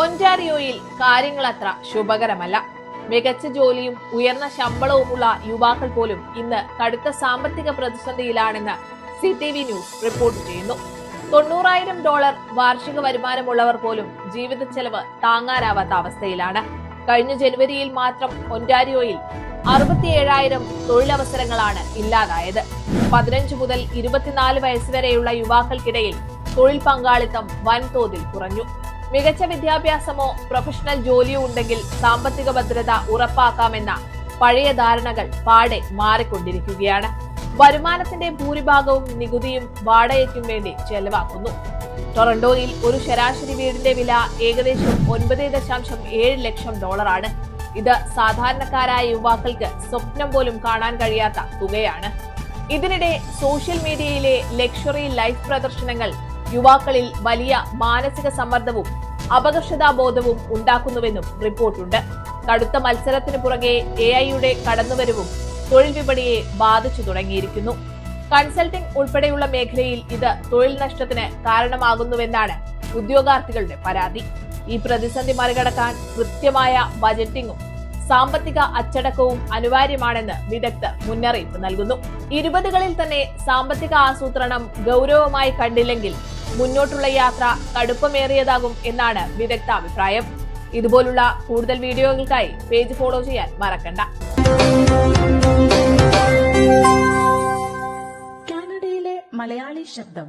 ഒന്റാരിയോയിൽ കാര്യങ്ങൾ അത്ര ശുഭകരമല്ല. മികച്ച ജോലിയും ഉയർന്ന ശമ്പളവുമുള്ള യുവാക്കൾ പോലും ഇന്ന് കടുത്ത സാമ്പത്തിക പ്രതിസന്ധിയിലാണെന്ന് CTV ന്യൂസ് റിപ്പോർട്ട് ചെയ്യുന്നു. $90,000 വാർഷിക വരുമാനമുള്ളവർ പോലും ജീവിത ചെലവ് താങ്ങാനാവാത്ത അവസ്ഥയിലാണ്. കഴിഞ്ഞ ജനുവരിയിൽ മാത്രം ഒന്റാരിയോയിൽ 67,000 തൊഴിലവസരങ്ങളാണ് ഇല്ലാതായത്. 15 മുതൽ 24 വയസ്സ് വരെയുള്ള യുവാക്കൾക്കിടയിൽ തൊഴിൽ പങ്കാളിത്തം വൻതോതിൽ കുറഞ്ഞു. മികച്ച വിദ്യാഭ്യാസമോ പ്രൊഫഷണൽ ജോലിയോ ഉണ്ടെങ്കിൽ സാമ്പത്തിക ഭദ്രത ഉറപ്പാക്കാമെന്ന പഴയ ധാരണകൾ പാടെ മാറിക്കൊണ്ടിരിക്കുകയാണ്. വരുമാനത്തിന്റെ ഭൂരിഭാഗവും നികുതിയും വാടകയ്ക്കും വേണ്ടി ചെലവാക്കുന്നു. ടൊറന്റോയിൽ ഒരു ശരാശരി വീടിന്റെ വില ഏകദേശം $9.7 ലക്ഷം ആണ്. ഇത് സാധാരണക്കാരായ യുവാക്കൾക്ക് സ്വപ്നം പോലും കാണാൻ കഴിയാത്ത തുകയാണ്. ഇതിനിടെ സോഷ്യൽ മീഡിയയിലെ ലക്ഷറി ലൈഫ് പ്രദർശനങ്ങൾ യുവാക്കളിൽ വലിയ മാനസിക സമ്മർദ്ദവും അപകർഷതാബോധവും ഉണ്ടാക്കുന്നുവെന്നും റിപ്പോർട്ടുണ്ട്. കടുത്ത മത്സരത്തിന് പുറകെ AI-യുടെ കടന്നുവരവും തൊഴിൽ വിപണിയെ ബാധിച്ചു തുടങ്ങിയിരിക്കുന്നു. കൺസൾട്ടിംഗ് ഉൾപ്പെടെയുള്ള മേഖലയിൽ ഇത് തൊഴിൽ നഷ്ടത്തിന് കാരണമാകുന്നുവെന്നാണ് ഉദ്യോഗാർത്ഥികളുടെ പരാതി. ഈ പ്രതിസന്ധി മറികടക്കാൻ കൃത്യമായ ബജറ്റിംഗും സാമ്പത്തിക അച്ചടക്കവും അനിവാര്യമാണെന്ന് വിദഗ്ധർ മുന്നറിയിപ്പ് നൽകുന്നു. 20കളിൽ തന്നെ സാമ്പത്തിക ആസൂത്രണം ഗൗരവമായി കണ്ടില്ലെങ്കിൽ മുന്നോട്ടുള്ള യാത്ര കടുപ്പമേറിയതാകും എന്നാണ് വിദഗ്ധ അഭിപ്രായം. ഇതുപോലുള്ള കൂടുതൽ വീഡിയോകൾക്കായി പേജ് ഫോളോ ചെയ്യാൻ മറക്കണ്ട. കാനഡയിലെ മലയാളി ശബ്ദം.